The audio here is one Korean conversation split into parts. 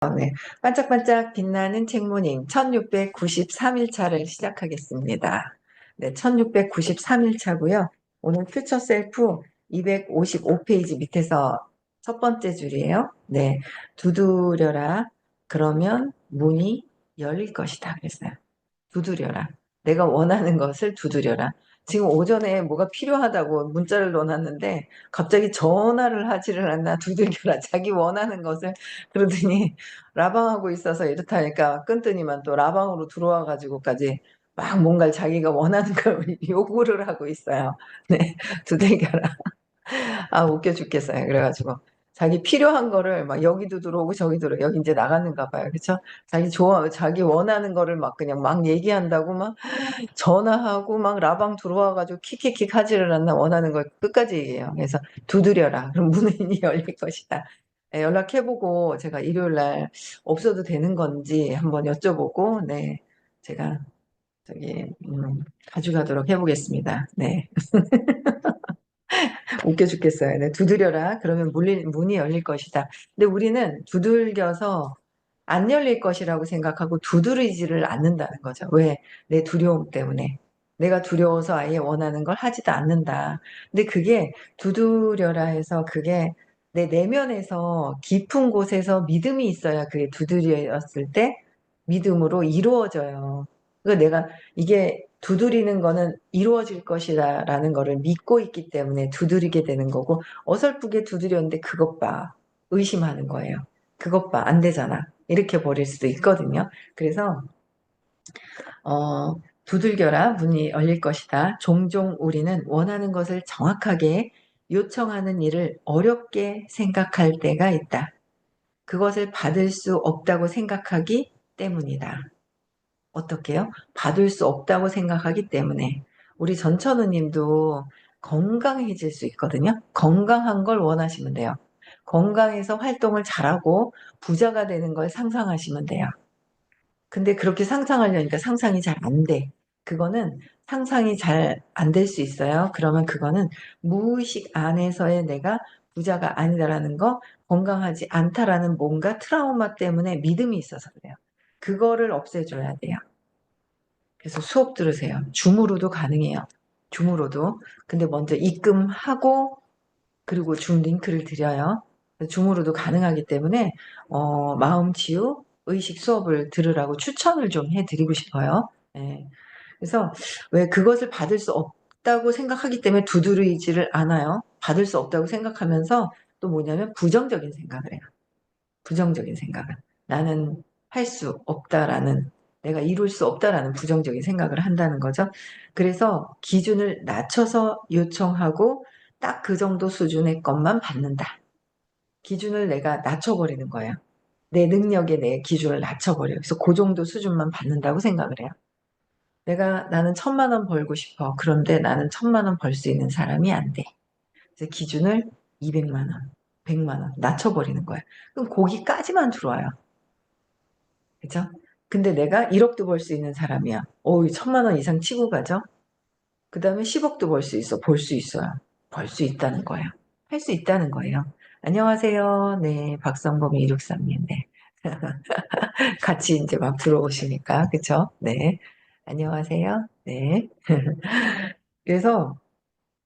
네. 반짝반짝 빛나는 책모닝 1693일차를 시작하겠습니다. 네, 1693일차고요. 오늘 퓨처 셀프 255페이지 밑에서 첫 번째 줄이에요. 네, 두드려라. 그러면 문이 열릴 것이다. 그랬어요. 두드려라. 내가 원하는 것을 두드려라. 지금 오전에 뭐가 필요하다고 문자를 넣어놨는데 갑자기 전화를 하지를 않나 두들겨라. 자기 원하는 것을 그러더니 라방하고 있어서 이렇다니까 끈뜨니만 또 라방으로 들어와가지고까지 막 뭔가 자기가 원하는 걸 요구를 하고 있어요. 네, 두들겨라. 아, 웃겨 죽겠어요. 그래가지고. 자기 필요한 거를 막 여기도 들어오고 저기 들어오고 여기 이제 나갔는가 봐요. 그쵸? 자기 원하는 거를 막 그냥 막 얘기한다고 막 전화하고 막 라방 들어와가지고 킥킥킥 하지를 않나 원하는 걸 끝까지 얘기해요. 그래서 두드려라. 그럼 문이 열릴 것이다. 네, 연락해보고 제가 일요일 날 없어도 되는 건지 한번 여쭤보고, 네. 제가 저기, 가져가도록 해보겠습니다. 네. 웃겨 죽겠어요. 네, 두드려라. 그러면 문이 열릴 것이다. 근데 우리는 두들겨서 안 열릴 것이라고 생각하고 두드리지를 않는다는 거죠. 왜? 내 두려움 때문에. 내가 두려워서 아예 원하는 걸 하지도 않는다. 근데 그게 두드려라 해서 그게 내 내면에서 깊은 곳에서 믿음이 있어야 그게 두드렸을 때 믿음으로 이루어져요. 그러니까 내가 이게 두드리는 거는 이루어질 것이다라는 거를 믿고 있기 때문에 두드리게 되는 거고 어설프게 두드렸는데 그것 봐 의심하는 거예요. 그것 봐 안 되잖아. 이렇게 버릴 수도 있거든요. 그래서 두들겨라 문이 열릴 것이다. 종종 우리는 원하는 것을 정확하게 요청하는 일을 어렵게 생각할 때가 있다. 그것을 받을 수 없다고 생각하기 때문이다. 어떻게요? 받을 수 없다고 생각하기 때문에. 우리 전천후님도 건강해질 수 있거든요. 건강한 걸 원하시면 돼요. 건강해서 활동을 잘하고 부자가 되는 걸 상상하시면 돼요. 근데 그렇게 상상하려니까 상상이 잘 안 돼. 그거는 상상이 잘 안 될 수 있어요. 그러면 그거는 무의식 안에서의 내가 부자가 아니다라는 거, 건강하지 않다라는 뭔가 트라우마 때문에 믿음이 있어서 그래요. 그거를 없애줘야 돼요. 그래서 수업 들으세요. 줌으로도 가능해요. 줌으로도. 근데 먼저 입금하고 그리고 줌 링크를 드려요. 줌으로도 가능하기 때문에 마음 치유 의식 수업을 들으라고 추천을 좀 해드리고 싶어요. 예. 그래서 왜 그것을 받을 수 없다고 생각하기 때문에 두드리지를 않아요. 받을 수 없다고 생각하면서 또 뭐냐면 부정적인 생각을 해요. 부정적인 생각을. 나는 할 수 없다라는, 내가 이룰 수 없다라는 부정적인 생각을 한다는 거죠. 그래서 기준을 낮춰서 요청하고 딱 그 정도 수준의 것만 받는다. 기준을 내가 낮춰버리는 거예요. 내 능력에 내 기준을 낮춰버려요. 그래서 그 정도 수준만 받는다고 생각을 해요. 나는 1,000만 원 벌고 싶어. 그런데 나는 1,000만 원 벌 수 있는 사람이 안 돼. 그래서 기준을 200만 원, 100만 원 낮춰버리는 거예요. 그럼 거기까지만 들어와요. 그죠? 근데 내가 1억도 벌 수 있는 사람이야. 1,000만 원 이상 치고 가죠? 그 다음에 10억도 벌 수 있어. 벌 수 있어요. 벌 수 있다는 거예요. 할 수 있다는 거예요. 안녕하세요. 네, 박성범 263님. 네. 같이 이제 막 들어오시니까. 그쵸? 네. 안녕하세요. 네. 그래서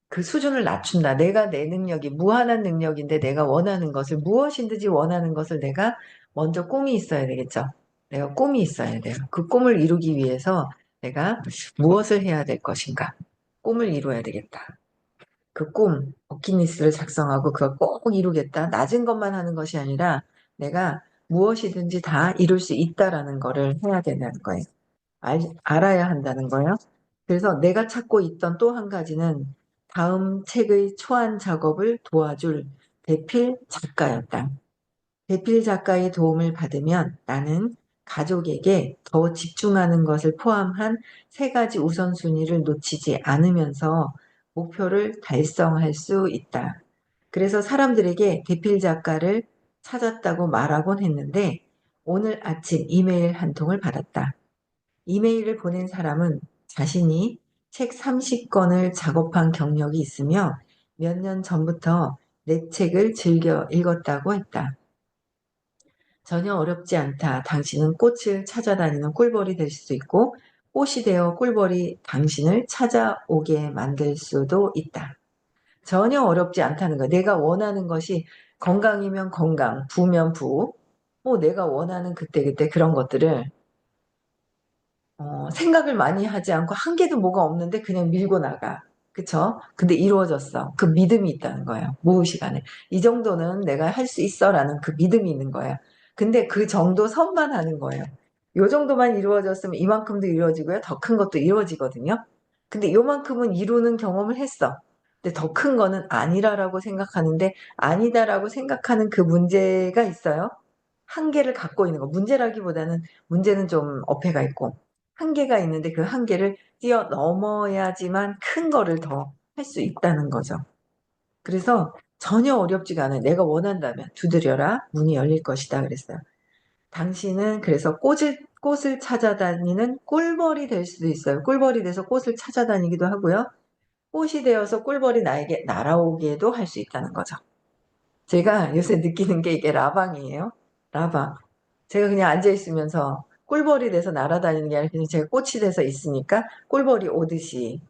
그 수준을 낮춘다. 내가 내 능력이 무한한 능력인데 내가 원하는 것을 무엇이든지 원하는 것을 내가 먼저 꿈이 있어야 되겠죠. 내가 꿈이 있어야 돼요. 그 꿈을 이루기 위해서 내가 무엇을 해야 될 것인가. 꿈을 이루어야 되겠다. 그 꿈, 버킷리스트를 작성하고 그걸 꼭 이루겠다. 낮은 것만 하는 것이 아니라 내가 무엇이든지 다 이룰 수 있다라는 거를 해야 된다는 거예요. 알아야 한다는 거예요. 그래서 내가 찾고 있던 또 한 가지는 다음 책의 초안 작업을 도와줄 대필 작가였다. 대필 작가의 도움을 받으면 나는 가족에게 더 집중하는 것을 포함한 세 가지 우선순위를 놓치지 않으면서 목표를 달성할 수 있다. 그래서 사람들에게 대필 작가를 찾았다고 말하곤 했는데 오늘 아침 이메일 한 통을 받았다. 이메일을 보낸 사람은 자신이 책 30권을 작업한 경력이 있으며 몇 년 전부터 내 책을 즐겨 읽었다고 했다. 전혀 어렵지 않다. 당신은 꽃을 찾아다니는 꿀벌이 될 수도 있고 꽃이 되어 꿀벌이 당신을 찾아오게 만들 수도 있다. 전혀 어렵지 않다는 거야. 내가 원하는 것이 건강이면 건강, 부면 부, 뭐 내가 원하는 그때그때 그런 것들을 생각을 많이 하지 않고 한 개도 뭐가 없는데 그냥 밀고 나가. 그쵸? 근데 이루어졌어. 그 믿음이 있다는 거예요. 무의식 안에. 이 정도는 내가 할 수 있어라는 그 믿음이 있는 거예요. 근데 그 정도 선만 하는 거예요. 요 정도만 이루어졌으면 이만큼도 이루어지고요. 더 큰 것도 이루어지거든요. 근데 요만큼은 이루는 경험을 했어. 근데 더 큰 거는 아니라라고 생각하는데 아니다라고 생각하는 그 문제가 있어요. 한계를 갖고 있는 거. 문제라기보다는 문제는 좀 어폐가 있고 한계가 있는데 그 한계를 뛰어넘어야지만 큰 거를 더 할 수 있다는 거죠. 그래서 전혀 어렵지가 않아요. 내가 원한다면 두드려라 문이 열릴 것이다 그랬어요. 당신은 그래서 꽃을 찾아다니는 꿀벌이 될 수도 있어요. 꿀벌이 돼서 꽃을 찾아다니기도 하고요. 꽃이 되어서 꿀벌이 나에게 날아오게도 할 수 있다는 거죠. 제가 요새 느끼는 게 이게 라방이에요. 라방. 제가 그냥 앉아있으면서 꿀벌이 돼서 날아다니는 게 아니라 그냥 제가 꽃이 돼서 있으니까 꿀벌이 오듯이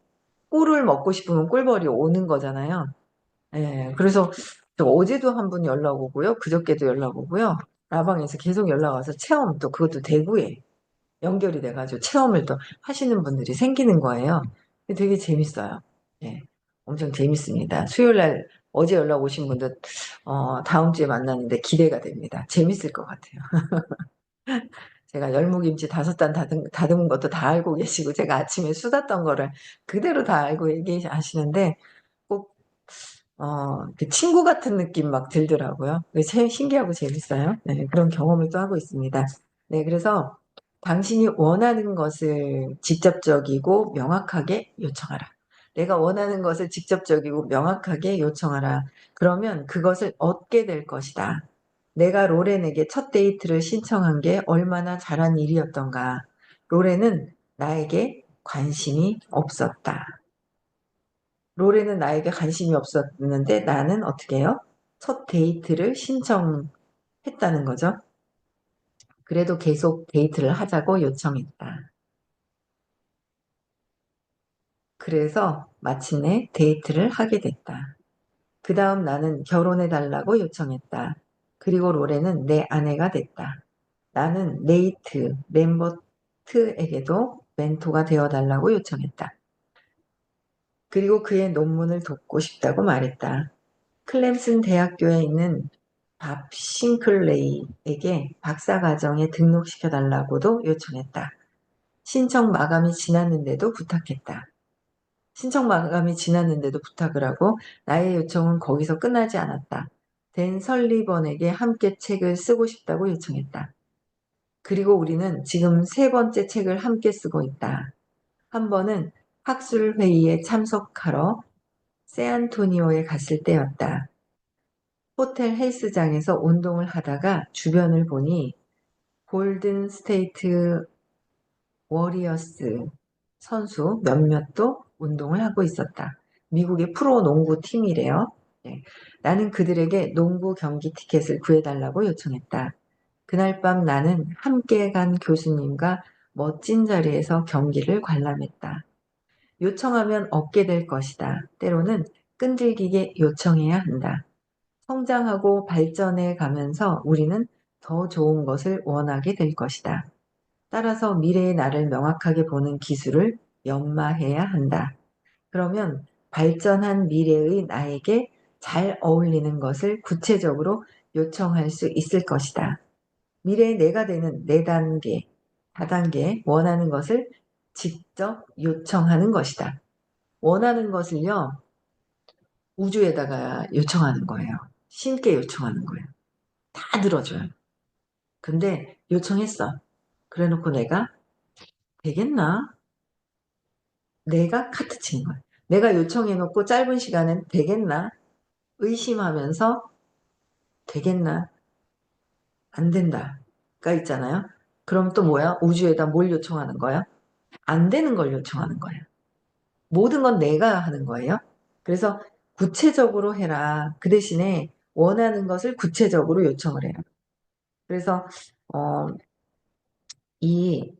꿀을 먹고 싶으면 꿀벌이 오는 거잖아요. 예, 그래서 저 어제도 한 분 연락 오고요. 그저께도 연락 오고요. 라방에서 계속 연락 와서 체험 또 그것도 대구에 연결이 돼가지고 체험을 또 하시는 분들이 생기는 거예요. 되게 재밌어요. 예, 엄청 재밌습니다. 수요일 날 어제 연락 오신 분들 다음 주에 만나는데 기대가 됩니다. 재밌을 것 같아요. 제가 열무김치 5단 다듬은 것도 다 알고 계시고 제가 아침에 수다 떤 거를 그대로 다 알고 얘기하시는데 꼭 그 친구 같은 느낌 막 들더라고요. 그게 참 신기하고 재밌어요. 네, 그런 경험을 또 하고 있습니다. 네, 그래서 당신이 원하는 것을 직접적이고 명확하게 요청하라. 내가 원하는 것을 직접적이고 명확하게 요청하라. 그러면 그것을 얻게 될 것이다. 내가 로렌에게 첫 데이트를 신청한 게 얼마나 잘한 일이었던가. 로렌은 나에게 관심이 없었다. 로렌은 나에게 관심이 없었는데 나는 어떻게 해요? 첫 데이트를 신청했다는 거죠. 그래도 계속 데이트를 하자고 요청했다. 그래서 마침내 데이트를 하게 됐다. 그 다음 나는 결혼해달라고 요청했다. 그리고 로렌은 내 아내가 됐다. 나는 네이트, 램버트에게도 멘토가 되어달라고 요청했다. 그리고 그의 논문을 돕고 싶다고 말했다. 클램슨 대학교에 있는 밥 싱클레이에게 박사과정에 등록시켜달라고도 요청했다. 신청 마감이 지났는데도 부탁했다. 신청 마감이 지났는데도 부탁을 하고 나의 요청은 거기서 끝나지 않았다. 댄 설리번에게 함께 책을 쓰고 싶다고 요청했다. 그리고 우리는 지금 3번째 책을 함께 쓰고 있다. 한 번은 학술 회의에 참석하러 샌안토니오에 갔을 때였다. 호텔 헬스장에서 운동을 하다가 주변을 보니 골든 스테이트 워리어스 선수 몇몇도 운동을 하고 있었다. 미국의 프로 농구 팀이래요. 네. 나는 그들에게 농구 경기 티켓을 구해달라고 요청했다. 그날 밤 나는 함께 간 교수님과 멋진 자리에서 경기를 관람했다. 요청하면 얻게 될 것이다. 때로는 끈질기게 요청해야 한다. 성장하고 발전해 가면서 우리는 더 좋은 것을 원하게 될 것이다. 따라서 미래의 나를 명확하게 보는 기술을 연마해야 한다. 그러면 발전한 미래의 나에게 잘 어울리는 것을 구체적으로 요청할 수 있을 것이다. 미래의 내가 되는 4단계, 4단계 원하는 것을 직접 요청하는 것이다. 원하는 것을요, 우주에다가 요청하는 거예요. 신께 요청하는 거예요. 다 들어줘요. 근데 요청했어. 그래 놓고 내가 되겠나? 내가 카트 치는 거야. 내가 요청해 놓고 짧은 시간엔 되겠나? 의심하면서 되겠나? 안 된다가 있잖아요. 그럼 또 뭐야? 우주에다 뭘 요청하는 거야? 안 되는 걸 요청하는 거예요. 모든 건 내가 하는 거예요. 그래서 구체적으로 해라. 그 대신에 원하는 것을 구체적으로 요청을 해라. 그래서 어, 이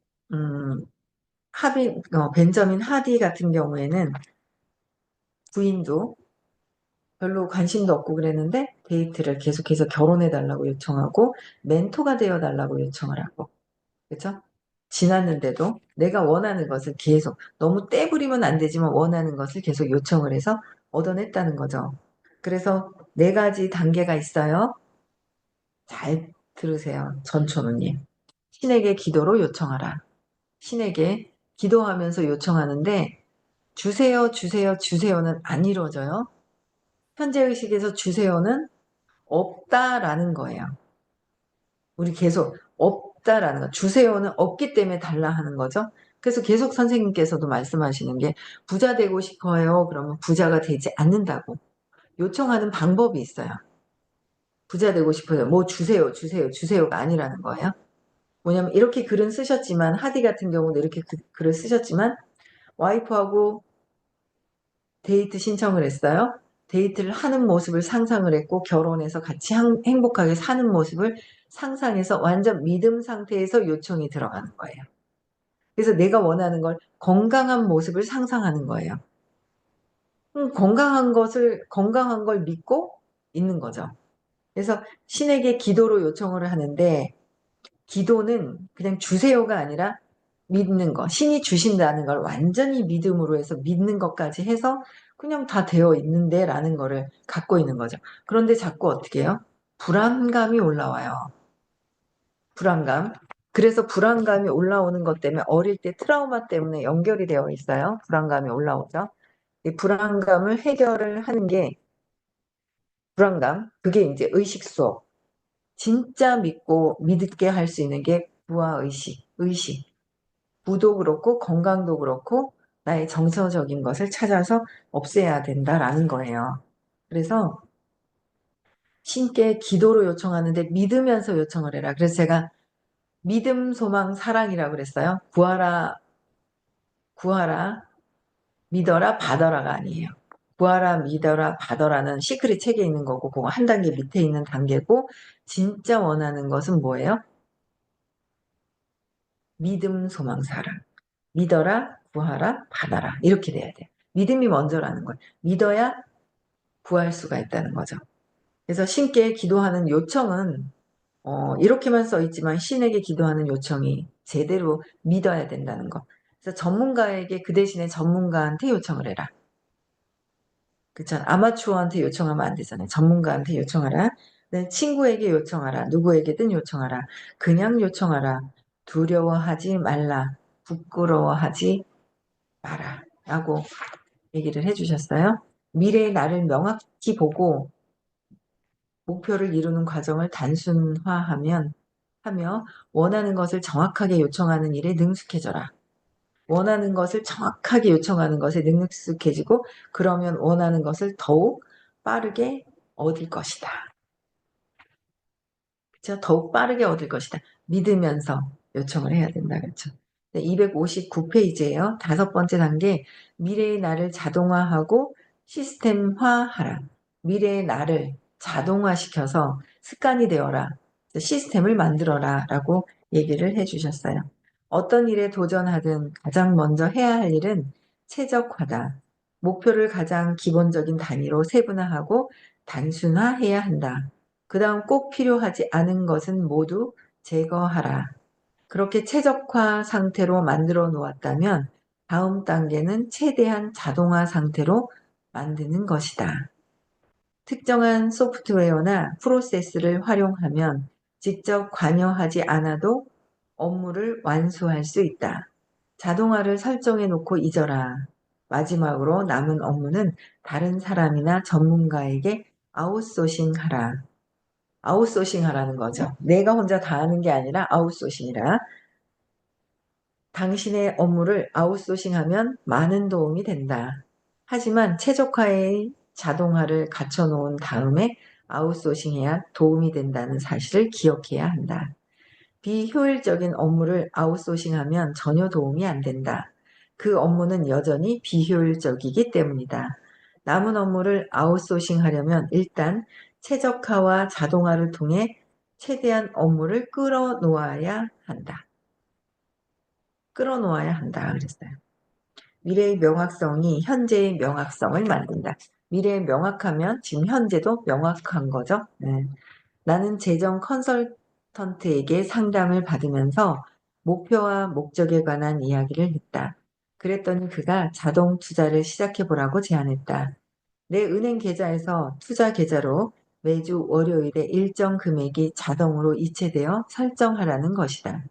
벤저민 하디 같은 경우에는 부인도 별로 관심도 없고 그랬는데 데이트를 계속해서 결혼해달라고 요청하고 멘토가 되어달라고 요청을 하고 그렇죠? 지났는데도 내가 원하는 것을 계속 너무 떼부리면 안 되지만 원하는 것을 계속 요청을 해서 얻어냈다는 거죠. 그래서 네 가지 단계가 있어요. 잘 들으세요. 전초누님. 신에게 기도로 요청하라. 신에게 기도하면서 요청하는데 주세요, 주세요, 주세요는 안 이루어져요. 현재의식에서 주세요는 없다라는 거예요. 우리 계속 없다라는 거. 주세요는 없기 때문에 달라 하는 거죠. 그래서 계속 선생님께서도 말씀하시는 게 부자 되고 싶어요. 그러면 부자가 되지 않는다고. 요청하는 방법이 있어요. 부자 되고 싶어요. 뭐 주세요, 주세요, 주세요가 아니라는 거예요. 뭐냐면 이렇게 글은 쓰셨지만 하디 같은 경우는 이렇게 글을 쓰셨지만 와이프하고 데이트 신청을 했어요. 데이트를 하는 모습을 상상을 했고 결혼해서 같이 행복하게 사는 모습을 상상해서 완전 믿음 상태에서 요청이 들어가는 거예요. 그래서 내가 원하는 걸 건강한 모습을 상상하는 거예요. 건강한 걸 믿고 있는 거죠. 그래서 신에게 기도로 요청을 하는데 기도는 그냥 주세요가 아니라 믿는 거. 신이 주신다는 걸 완전히 믿음으로 해서 믿는 것까지 해서 그냥 다 되어 있는데 라는 거를 갖고 있는 거죠. 그런데 자꾸 어떻게 해요? 불안감이 올라와요. 불안감. 그래서 불안감이 올라오는 것 때문에 어릴 때 트라우마 때문에 연결이 되어 있어요. 불안감이 올라오죠. 이 불안감을 해결을 하는 게 불안감. 그게 이제 의식 수업. 진짜 믿고 믿게 할 수 있는 게 부하의식, 의식. 부도 그렇고 건강도 그렇고 나의 정서적인 것을 찾아서 없애야 된다라는 거예요. 그래서 신께 기도로 요청하는데 믿으면서 요청을 해라. 그래서 제가 믿음, 소망, 사랑이라고 그랬어요. 구하라, 구하라, 믿어라, 받아라가 아니에요. 구하라, 믿어라, 받아라는 시크릿 책에 있는 거고 그거 한 단계 밑에 있는 단계고 진짜 원하는 것은 뭐예요? 믿음, 소망, 사랑. 믿어라, 구하라, 받아라. 이렇게 돼야 돼요. 믿음이 먼저라는 거예요. 믿어야 구할 수가 있다는 거죠. 그래서 신께 기도하는 요청은 이렇게만 써 있지만 신에게 기도하는 요청이 제대로 믿어야 된다는 거. 그래서 전문가에게 그 대신에 전문가한테 요청을 해라. 그렇죠. 아마추어한테 요청하면 안 되잖아요. 전문가한테 요청하라. 네, 친구에게 요청하라. 누구에게든 요청하라. 그냥 요청하라. 두려워하지 말라. 부끄러워하지 마라. 라고 얘기를 해주셨어요. 미래의 나를 명확히 보고 목표를 이루는 과정을 하며 원하는 것을 정확하게 요청하는 일에 능숙해져라. 원하는 것을 정확하게 요청하는 것에 능숙해지고 그러면 원하는 것을 더욱 빠르게 얻을 것이다. 그렇죠? 더욱 빠르게 얻을 것이다. 믿으면서 요청을 해야 된다. 그렇죠? 259페이지예요. 다섯 번째 단계, 미래의 나를 자동화하고 시스템화하라. 미래의 나를 자동화시켜서 습관이 되어라. 시스템을 만들어라 라고 얘기를 해주셨어요. 어떤 일에 도전하든 가장 먼저 해야 할 일은 최적화다. 목표를 가장 기본적인 단위로 세분화하고 단순화해야 한다. 그 다음 꼭 필요하지 않은 것은 모두 제거하라. 그렇게 최적화 상태로 만들어 놓았다면 다음 단계는 최대한 자동화 상태로 만드는 것이다. 특정한 소프트웨어나 프로세스를 활용하면 직접 관여하지 않아도 업무를 완수할 수 있다. 자동화를 설정해 놓고 잊어라. 마지막으로 남은 업무는 다른 사람이나 전문가에게 아웃소싱하라. 아웃소싱하라는 거죠. 내가 혼자 다 하는 게 아니라 아웃소싱이라. 당신의 업무를 아웃소싱하면 많은 도움이 된다. 하지만 최적화의 자동화를 갖춰놓은 다음에 아웃소싱해야 도움이 된다는 사실을 기억해야 한다. 비효율적인 업무를 아웃소싱하면 전혀 도움이 안 된다. 그 업무는 여전히 비효율적이기 때문이다. 남은 업무를 아웃소싱하려면 일단 최적화와 자동화를 통해 최대한 업무를 끌어놓아야 한다. 끌어놓아야 한다 그랬어요. 미래의 명확성이 현재의 명확성을 만든다. 미래에 명확하면 지금 현재도 명확한 거죠. 네. 나는 재정 컨설턴트에게 상담을 받으면서 목표와 목적에 관한 이야기를 했다. 그랬더니 그가 자동 투자를 시작해보라고 제안했다. 내 은행 계좌에서 투자 계좌로 매주 월요일에 일정 금액이 자동으로 이체되어 설정하라는 것이다.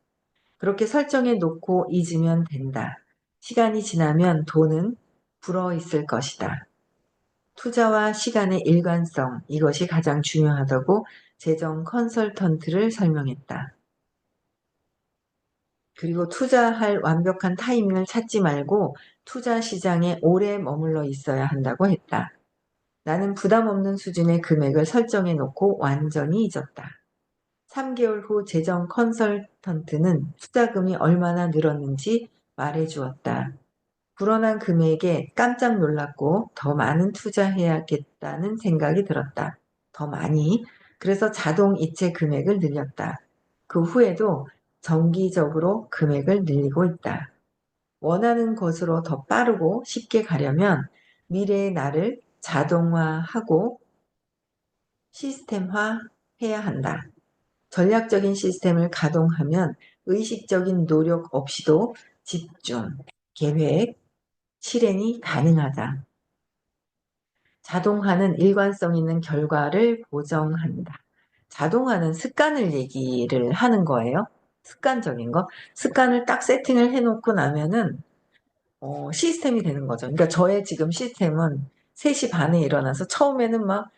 그렇게 설정해 놓고 잊으면 된다. 시간이 지나면 돈은 불어 있을 것이다. 투자와 시간의 일관성, 이것이 가장 중요하다고 재정 컨설턴트를 설명했다. 그리고 투자할 완벽한 타이밍을 찾지 말고 투자 시장에 오래 머물러 있어야 한다고 했다. 나는 부담 없는 수준의 금액을 설정해 놓고 완전히 잊었다. 3개월 후 재정 컨설턴트는 투자금이 얼마나 늘었는지 말해 주었다. 불어난 금액에 깜짝 놀랐고 더 많은 투자해야겠다는 생각이 들었다. 더 많이. 그래서 자동 이체 금액을 늘렸다. 그 후에도 정기적으로 금액을 늘리고 있다. 원하는 것으로 더 빠르고 쉽게 가려면 미래의 나를 자동화하고 시스템화해야 한다. 전략적인 시스템을 가동하면 의식적인 노력 없이도 집중, 계획, 실행이 가능하다. 자동화는 일관성 있는 결과를 보정한다. 자동화는 습관을 얘기를 하는 거예요. 습관적인 거. 습관을 딱 세팅을 해놓고 나면은 시스템이 되는 거죠. 그러니까 저의 지금 시스템은 3시 반에 일어나서 처음에는 막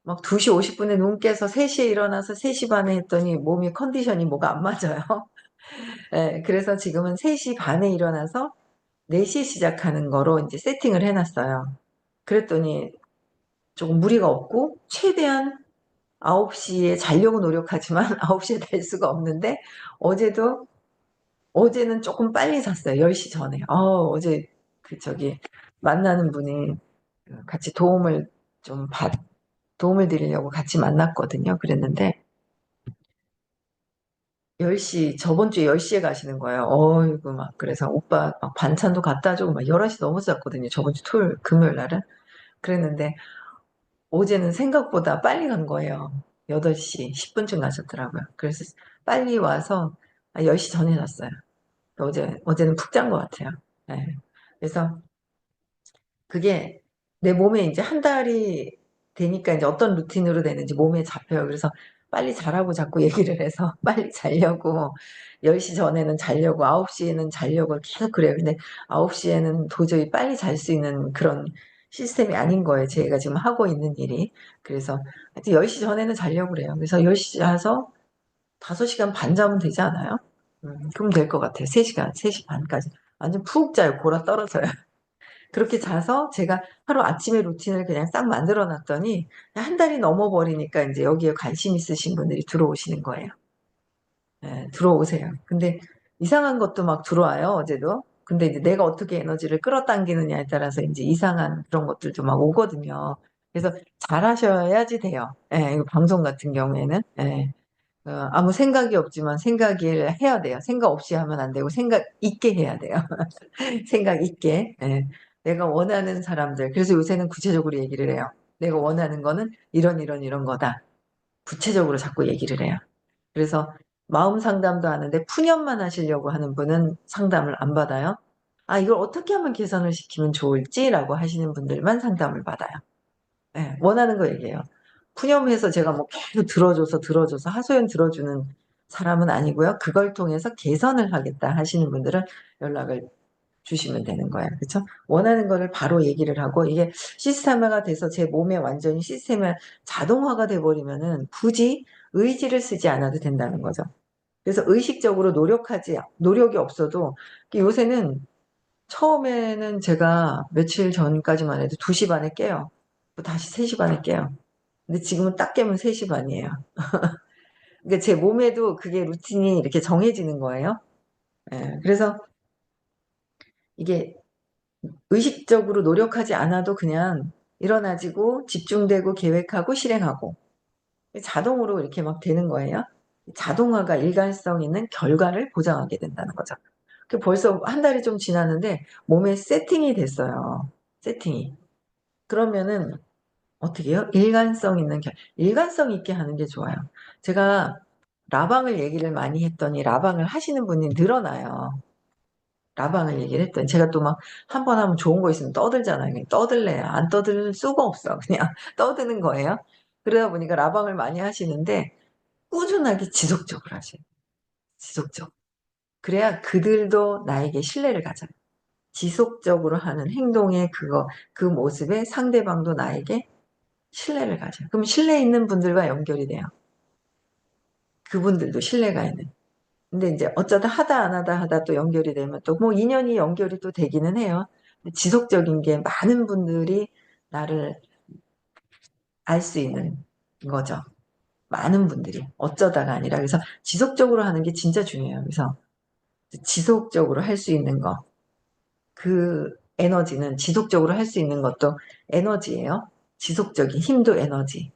2시 50분에 눈 깨서 3시에 일어나서 3시 반에 했더니 몸이 컨디션이 뭐가 안 맞아요. 네, 그래서 지금은 3시 반에 일어나서 4시에 시작하는 거로 이제 세팅을 해놨어요. 그랬더니 조금 무리가 없고 최대한 9시에 자려고 노력하지만 9시에 될 수가 없는데 어제는 조금 빨리 잤어요. 10시 전에. 어제 만나는 분이 같이 좀 도움을 드리려고 같이 만났거든요. 그랬는데 저번 주에 10시에 가시는 거예요. 어이구, 그래서 오빠 막 반찬도 갖다 주고 막 11시 넘어서 잤거든요. 저번 주 금요일 날은. 그랬는데 어제는 생각보다 빨리 간 거예요. 8시 10분쯤 나셨더라고요. 그래서 빨리 와서 10시 전에 잤어요. 어제는 푹 잔 것 같아요. 네. 그래서 그게 내 몸에 이제 한 달이 되니까 이제 어떤 루틴으로 되는지 몸에 잡혀요. 그래서 빨리 자라고 자꾸 얘기를 해서 빨리 자려고 10시 전에는 자려고 9시에는 자려고 계속 그래요. 근데 9시에는 도저히 빨리 잘 수 있는 그런 시스템이 아닌 거예요. 제가 지금 하고 있는 일이. 그래서 하여튼 10시 전에는 자려고 그래요. 그래서 10시 자서 5시간 반 자면 되지 않아요? 그럼 될 것 같아요. 3시간, 3시 반까지. 완전 푹 자요. 골아 떨어져요. 그렇게 자서 제가 하루 아침에 루틴을 그냥 싹 만들어 놨더니 한 달이 넘어버리니까 이제 여기에 관심 있으신 분들이 들어오시는 거예요. 예, 들어오세요. 근데 이상한 것도 막 들어와요, 어제도. 근데 이제 내가 어떻게 에너지를 끌어당기느냐에 따라서 이제 이상한 그런 것들도 막 오거든요. 그래서 잘하셔야지 돼요. 예, 이거 방송 같은 경우에는. 예. 아무 생각이 없지만 생각을 해야 돼요. 생각 없이 하면 안 되고 생각 있게 해야 돼요. 생각 있게. 예. 내가 원하는 사람들. 그래서 요새는 구체적으로 얘기를 해요. 내가 원하는 거는 이런 거다. 구체적으로 자꾸 얘기를 해요. 그래서 마음 상담도 하는데 푸념만 하시려고 하는 분은 상담을 안 받아요. 이걸 어떻게 하면 개선을 시키면 좋을지라고 하시는 분들만 상담을 받아요. 예, 원하는 거 얘기해요. 푸념해서 제가 뭐 계속 들어줘서 하소연 들어주는 사람은 아니고요. 그걸 통해서 개선을 하겠다 하시는 분들은 연락을 주시면 되는 거예요. 그렇죠? 원하는 거를 바로 얘기를 하고 이게 시스템화가 돼서 제 몸에 완전히 시스템이 자동화가 돼 버리면은 굳이 의지를 쓰지 않아도 된다는 거죠. 그래서 의식적으로 노력이 없어도 요새는 처음에는 제가 며칠 전까지만 해도 2시 반에 깨요. 또 다시 3시 반에 깨요. 근데 지금은 딱 깨면 3시 반이에요. 그러니까 제 몸에도 그게 루틴이 이렇게 정해지는 거예요. 예, 그래서 이게 의식적으로 노력하지 않아도 그냥 일어나지고 집중되고 계획하고 실행하고 자동으로 이렇게 막 되는 거예요. 자동화가 일관성 있는 결과를 보장하게 된다는 거죠. 벌써 한 달이 좀 지났는데 몸에 세팅이 됐어요. 세팅이. 그러면은 어떻게 해요? 일관성 있게 하는 게 좋아요. 제가 라방을 얘기를 많이 했더니 라방을 하시는 분이 늘어나요. 라방을 얘기를 했더니 제가 또 막 한 번 하면 좋은 거 있으면 떠들잖아요. 그냥 떠들래요. 안 떠들 수가 없어. 그냥 떠드는 거예요. 그러다 보니까 라방을 많이 하시는데 꾸준하게 지속적으로 하세요. 지속적. 그래야 그들도 나에게 신뢰를 가져요. 지속적으로 하는 행동의 그 모습에 상대방도 나에게 신뢰를 가져요. 그럼 신뢰 있는 분들과 연결이 돼요. 그분들도 신뢰가 있는. 근데 이제 어쩌다 하다 안 하다 하다 또 연결이 되면 또 뭐 인연이 연결이 또 되기는 해요. 지속적인 게 많은 분들이 나를 알 수 있는 거죠. 많은 분들이. 어쩌다가 아니라. 그래서 지속적으로 하는 게 진짜 중요해요. 그래서 지속적으로 할 수 있는 거. 그 에너지는 지속적으로 할 수 있는 것도 에너지예요. 지속적인 힘도 에너지.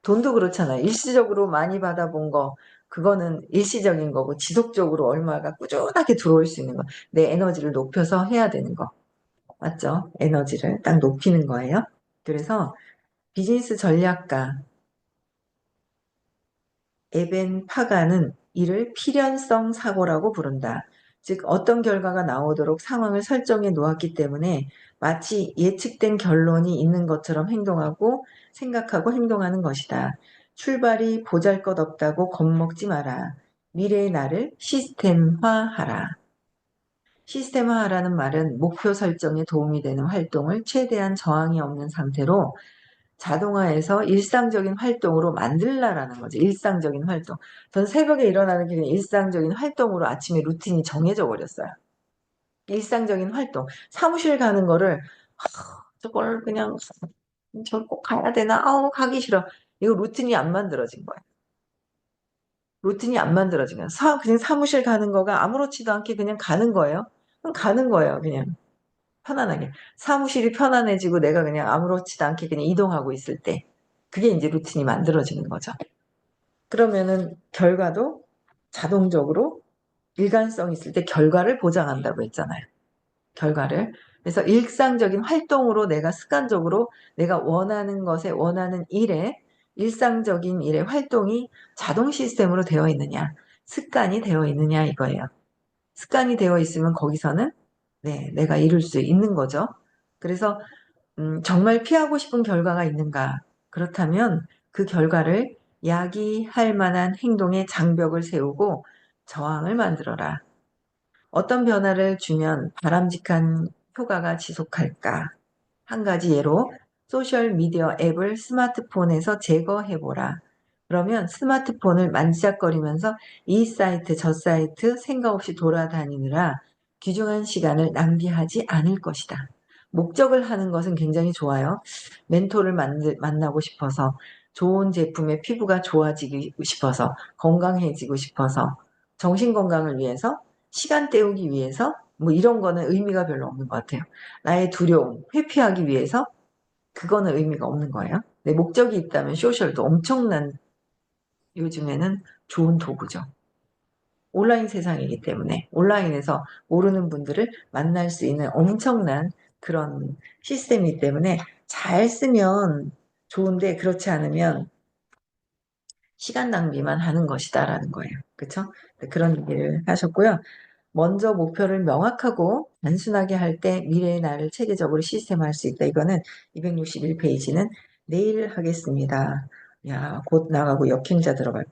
돈도 그렇잖아요. 일시적으로 많이 받아본 거, 그거는 일시적인 거고, 지속적으로 얼마가 꾸준하게 들어올 수 있는 거. 내 에너지를 높여서 해야 되는 거. 맞죠? 에너지를 딱 높이는 거예요. 그래서 비즈니스 전략가 에벤 파가는 이를 필연성 사고라고 부른다. 즉, 어떤 결과가 나오도록 상황을 설정해 놓았기 때문에 마치 예측된 결론이 있는 것처럼 행동하고 생각하고 행동하는 것이다. 출발이 보잘것없다고 겁먹지 마라. 미래의 나를 시스템화하라. 시스템화하라는 말은 목표 설정에 도움이 되는 활동을 최대한 저항이 없는 상태로 자동화해서 일상적인 활동으로 만들라라는 거죠. 일상적인 활동. 전 새벽에 일어나는 게 그냥 일상적인 활동으로 아침에 루틴이 정해져 버렸어요. 일상적인 활동. 사무실 가는 거를 저걸 그냥 저 꼭 가야 되나? 아우 가기 싫어. 이거 루틴이 안 만들어진 거예요. 루틴이 안 만들어진 거예요. 그냥 사무실 가는 거가 아무렇지도 않게 그냥 가는 거예요. 그냥 가는 거예요. 그냥 편안하게. 사무실이 편안해지고 내가 그냥 아무렇지도 않게 그냥 이동하고 있을 때 그게 이제 루틴이 만들어지는 거죠. 그러면은 결과도 자동적으로 일관성 있을 때 결과를 보장한다고 했잖아요. 결과를. 그래서 일상적인 활동으로 내가 습관적으로 내가 원하는 것에 원하는 일에 일상적인 일의 활동이 자동 시스템으로 되어 있느냐, 습관이 되어 있느냐 이거예요. 습관이 되어 있으면 거기서는 네, 내가 이룰 수 있는 거죠. 그래서 정말 피하고 싶은 결과가 있는가? 그렇다면 그 결과를 야기할 만한 행동의 장벽을 세우고 저항을 만들어라. 어떤 변화를 주면 바람직한 효과가 지속할까? 한 가지 예로 소셜미디어 앱을 스마트폰에서 제거해보라. 그러면 스마트폰을 만지작거리면서 이 사이트 저 사이트 생각 없이 돌아다니느라 귀중한 시간을 낭비하지 않을 것이다. 목적을 하는 것은 굉장히 좋아요. 멘토를 만나고 싶어서, 좋은 제품의 피부가 좋아지고 싶어서, 건강해지고 싶어서, 정신 건강을 위해서, 시간 때우기 위해서, 뭐 이런 거는 의미가 별로 없는 것 같아요. 나의 두려움, 회피하기 위해서 그거는 의미가 없는 거예요. 내 목적이 있다면 소셜도 엄청난 요즘에는 좋은 도구죠. 온라인 세상이기 때문에 온라인에서 모르는 분들을 만날 수 있는 엄청난 그런 시스템이기 때문에 잘 쓰면 좋은데 그렇지 않으면 시간 낭비만 하는 것이다라는 거예요. 그렇죠? 그런 얘기를 하셨고요. 먼저 목표를 명확하고 단순하게 할 때 미래의 나를 체계적으로 시스템화할 수 있다. 이거는 261페이지는 내일 하겠습니다. 야, 곧 나가고 역행자 들어갈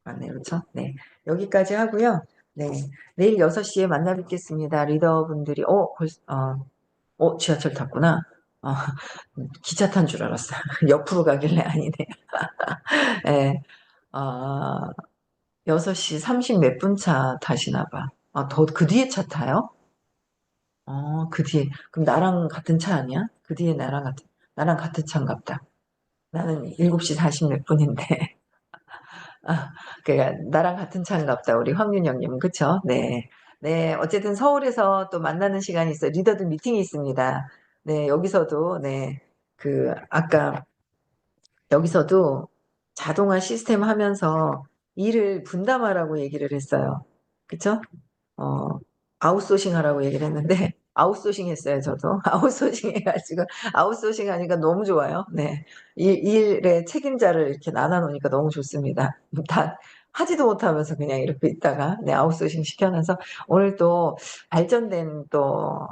맞네요. 그렇죠? 네. 여기까지 하고요. 네. 내일 6시에 만나 뵙겠습니다. 리더분들이 지하철 탔구나. 어, 기차 탄 줄 알았어요. 옆으로 가길래 아니네. 네. 아, 6시 30 몇 분 차 타시나 봐. 그 뒤에 차 타요? 그 뒤에. 그럼 나랑 같은 차 아니야? 그 뒤에 나랑 같은 차인가 보다. 나는 7시 40 몇 분인데. 그러니까 나랑 같은 차인가 보다. 우리 황윤영님은. 그쵸? 네. 네. 어쨌든 서울에서 또 만나는 시간이 있어요. 리더들 미팅이 있습니다. 네. 여기서도, 네. 아까, 여기서도 자동화 시스템 하면서 일을 분담하라고 얘기를 했어요. 그쵸? 어, 아웃소싱 하라고 얘기를 했는데, 아웃소싱 했어요, 저도. 아웃소싱 해가지고, 아웃소싱 하니까 너무 좋아요. 네. 일의 책임자를 이렇게 나눠놓으니까 너무 좋습니다. 다 하지도 못하면서 그냥 이렇게 있다가, 네, 아웃소싱 시켜놔서, 오늘 또 발전된 또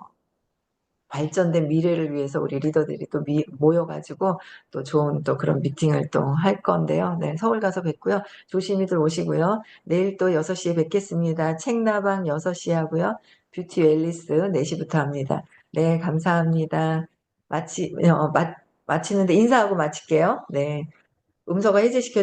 발전된 미래를 위해서 우리 리더들이 또 모여가지고 또 좋은 또 그런 미팅을 또 할 건데요. 네, 서울 가서 뵙고요. 조심히들 오시고요. 내일 또 6시에 뵙겠습니다. 책나방 6시 하고요. 뷰티 웰리스 4시부터 합니다. 네, 감사합니다. 마치는데 인사하고 마칠게요. 네. 음소거 해제시켜